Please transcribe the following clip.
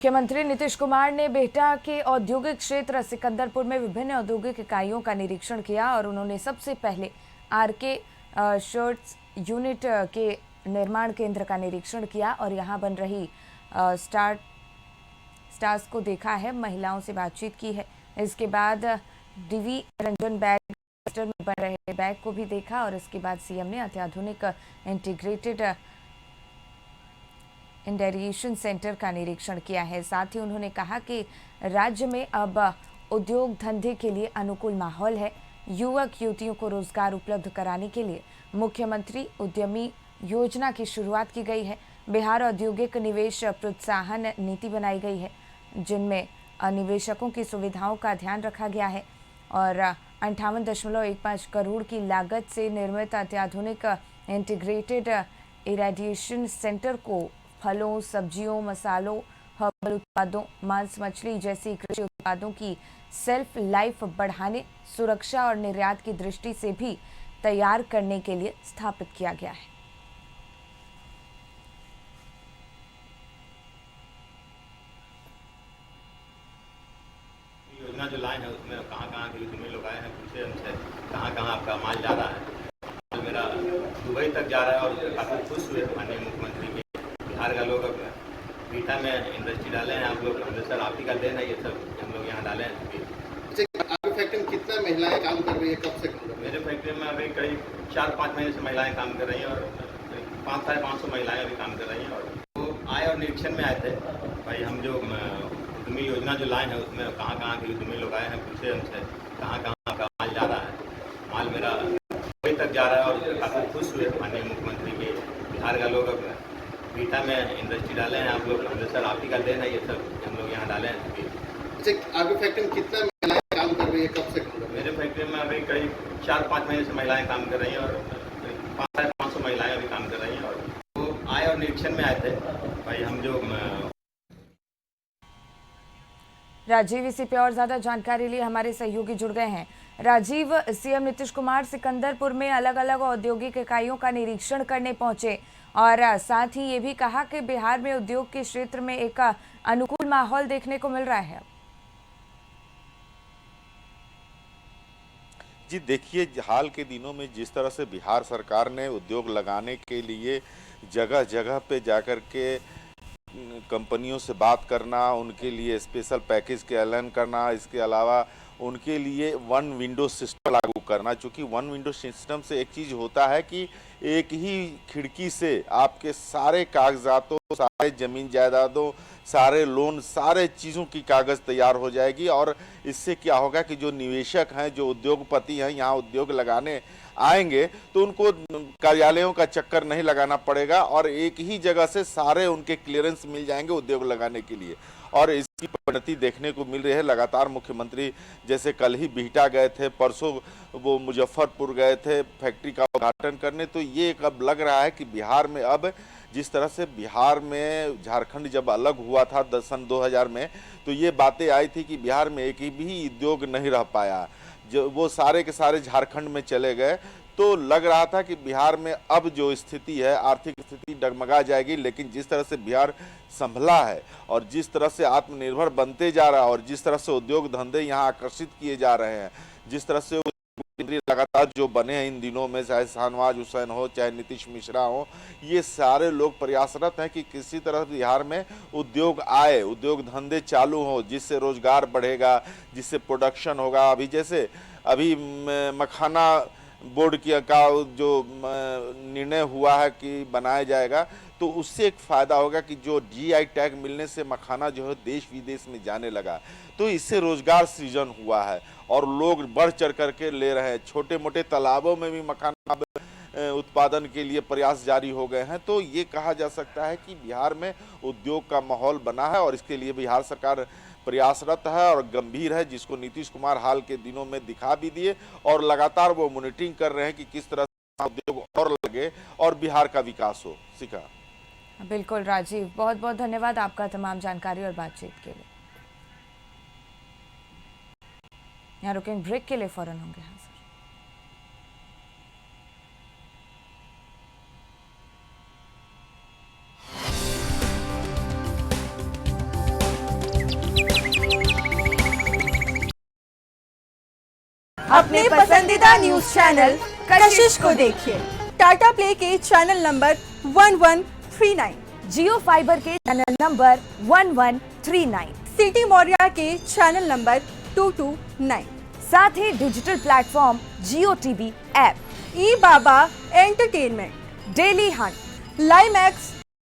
मुख्यमंत्री नीतीश कुमार ने बिहटा के औद्योगिक क्षेत्र सिकंदरपुर में विभिन्न औद्योगिक इकाइयों का निरीक्षण किया और उन्होंने सबसे पहले आरके शर्ट्स यूनिट के निर्माण केंद्र का निरीक्षण किया और यहां बन रही स्टार्स को देखा है, महिलाओं से बातचीत की है। इसके बाद डीवी रंजन बैग में बन रहे बैग को भी देखा और इसके बाद सीएम ने अत्याधुनिक इंटीग्रेटेड इंडेरिएशन सेंटर का निरीक्षण किया है। साथ ही उन्होंने कहा कि राज्य में अब उद्योग धंधे के लिए अनुकूल माहौल है। युवक युवतियों को रोजगार उपलब्ध कराने के लिए मुख्यमंत्री उद्यमी योजना की शुरुआत की गई है। बिहार औद्योगिक निवेश प्रोत्साहन नीति बनाई गई है, जिनमें निवेशकों की सुविधाओं का ध्यान रखा गया है और 58.15 करोड़ की लागत से निर्मित अत्याधुनिक इंटीग्रेटेड इरेडिएशन सेंटर को फलों, सब्जियों, मसालों, हर्बल उत्पादों, मांस मछली जैसी कृषि उत्पादों की सेल्फ लाइफ बढ़ाने, सुरक्षा और निर्यात की दृष्टि से भी तैयार करने के लिए स्थापित किया गया है। योजना जो लाए हैं उसमें कहाँ के उद्यमी लोग आए हैं, पूछे हमसे कहाँ आपका माल जा रहा है। माल मेरा दुबई तक जा रहा है और काफ़ी खुश हुए माननीय मुख्यमंत्री के। बिहार का लोग बिहटा में इंडस्ट्री डाले हैं, आप लोग सर आप ही का देन है, ये सब हम लोग यहाँ डाले हैं। आपकी फैक्ट्री में कितना महिलाएं काम कर रही है, कब से? मेरे फैक्ट्री में अभी करीब 4-5 महीने से महिलाएं काम कर रही हैं और 500-550 महिलाएं अभी काम कर रही हैं। और वो आए और निरीक्षण में आए थे भाई, हम जो उद्यमी योजना जो लाए हैं उसमें कहाँ के उद्यमी लोग आए हैं, पूछे हमसे कहाँ आपका माल जा रहा है। माल मेरा दुबई तक जा रहा है और काफ़ी खुश हुए माननीय मुख्यमंत्री के। बिहार का लोग बिहटा में इंडस्ट्री डाले हैं, आप लोग सर आप ही का देन है, ये सब हम लोग यहाँ डाले हैं। आपकी फैक्ट्री में कितना महिलाएं काम कर रही है, कब से? मेरे फैक्ट्री में अभी करीब 4-5 महीने से महिलाएं काम कर रही हैं और 500-550 महिलाएं अभी काम कर रही हैं। और वो आए और निरीक्षण में आए थे भाई, हम जो राजीव, इसी पे और ज्यादा जानकारी लिए हमारे सहयोगी जुड़ गए हैं। राजीव, सीएम नीतीश कुमार सिकंदरपुर में अलग अलग औद्योगिक इकाइयों का निरीक्षण करने पहुंचे और साथ ही ये भी कहा कि बिहार में उद्योग के क्षेत्र में एक अनुकूल माहौल देखने को मिल रहा है। जी देखिए, हाल के दिनों में जिस तरह से बिहार सरकार ने उद्योग लगाने के लिए जगह जगह पे जाकर के कंपनियों से बात करना, उनके लिए स्पेशल पैकेज के ऐलान करना, इसके अलावा उनके लिए वन विंडो सिस्टम लागू करना। चूँकि वन विंडो सिस्टम से एक चीज़ होता है कि एक ही खिड़की से आपके सारे कागजातों, सारे ज़मीन जायदादों, सारे लोन, सारे चीज़ों की कागज़ तैयार हो जाएगी। और इससे क्या होगा कि जो निवेशक हैं, जो उद्योगपति हैं, यहाँ उद्योग लगाने आएंगे तो उनको कार्यालयों का चक्कर नहीं लगाना पड़ेगा और एक ही जगह से सारे उनके क्लियरेंस मिल जाएंगे उद्योग लगाने के लिए। और इसकी परिणति देखने को मिल रही है। लगातार मुख्यमंत्री जैसे कल ही बिहटा गए थे, परसों वो मुजफ्फरपुर गए थे फैक्ट्री का उद्घाटन करने। तो ये अब लग रहा है कि बिहार में अब जिस तरह से बिहार में झारखंड जब अलग हुआ था सन 2000 में, तो ये बातें आई थी कि बिहार में एक भी उद्योग नहीं रह पाया, जो वो सारे के सारे झारखंड में चले गए। तो लग रहा था कि बिहार में अब जो स्थिति है, आर्थिक स्थिति डगमगा जाएगी। लेकिन जिस तरह से बिहार संभला है और जिस तरह से आत्मनिर्भर बनते जा रहा है और जिस तरह से उद्योग धंधे यहाँ आकर्षित किए जा रहे हैं, जिस तरह से लगातार जो बने हैं इन दिनों में, चाहे शाहनवाज हुसैन हो, चाहे नीतीश मिश्रा हो, ये सारे लोग प्रयासरत हैं कि किसी तरह बिहार में उद्योग आए, उद्योग धंधे चालू हो, जिससे रोजगार बढ़ेगा, जिससे प्रोडक्शन होगा। अभी मखाना बोर्ड का जो निर्णय हुआ है कि बनाया जाएगा, तो उससे एक फ़ायदा होगा कि जो जीआई टैग मिलने से मखाना जो है देश विदेश में जाने लगा, तो इससे रोजगार सृजन हुआ है और लोग बढ़ चढ़ करके ले रहे हैं। छोटे मोटे तालाबों में भी मखाना उत्पादन के लिए प्रयास जारी हो गए हैं। तो ये कहा जा सकता है कि बिहार में उद्योग का माहौल बना है और इसके लिए बिहार सरकार प्रयासरत है और गंभीर है, जिसको नीतीश कुमार हाल के दिनों में दिखा भी दिए और लगातार वो मॉनिटरिंग कर रहे हैं कि किस तरह से उद्योग और लगे और बिहार का विकास हो। शिखा। बिल्कुल राजीव, बहुत बहुत धन्यवाद आपका तमाम जानकारी और बातचीत के लिए। यहाँ रुकेंगे ब्रेक के लिए, फौरन होंगे हाजिर। अपने पसंदीदा न्यूज चैनल कशिश को देखिए। टाटा प्ले के चैनल नंबर 1139, जियो फाइबर के चैनल नंबर 1139, सिटी मौर्या के चैनल नंबर 229, साथ ही डिजिटल प्लेटफॉर्म जियो टीवी ऐप, ई बाबा एंटरटेनमेंट, डेली हंट, लाइमैक्स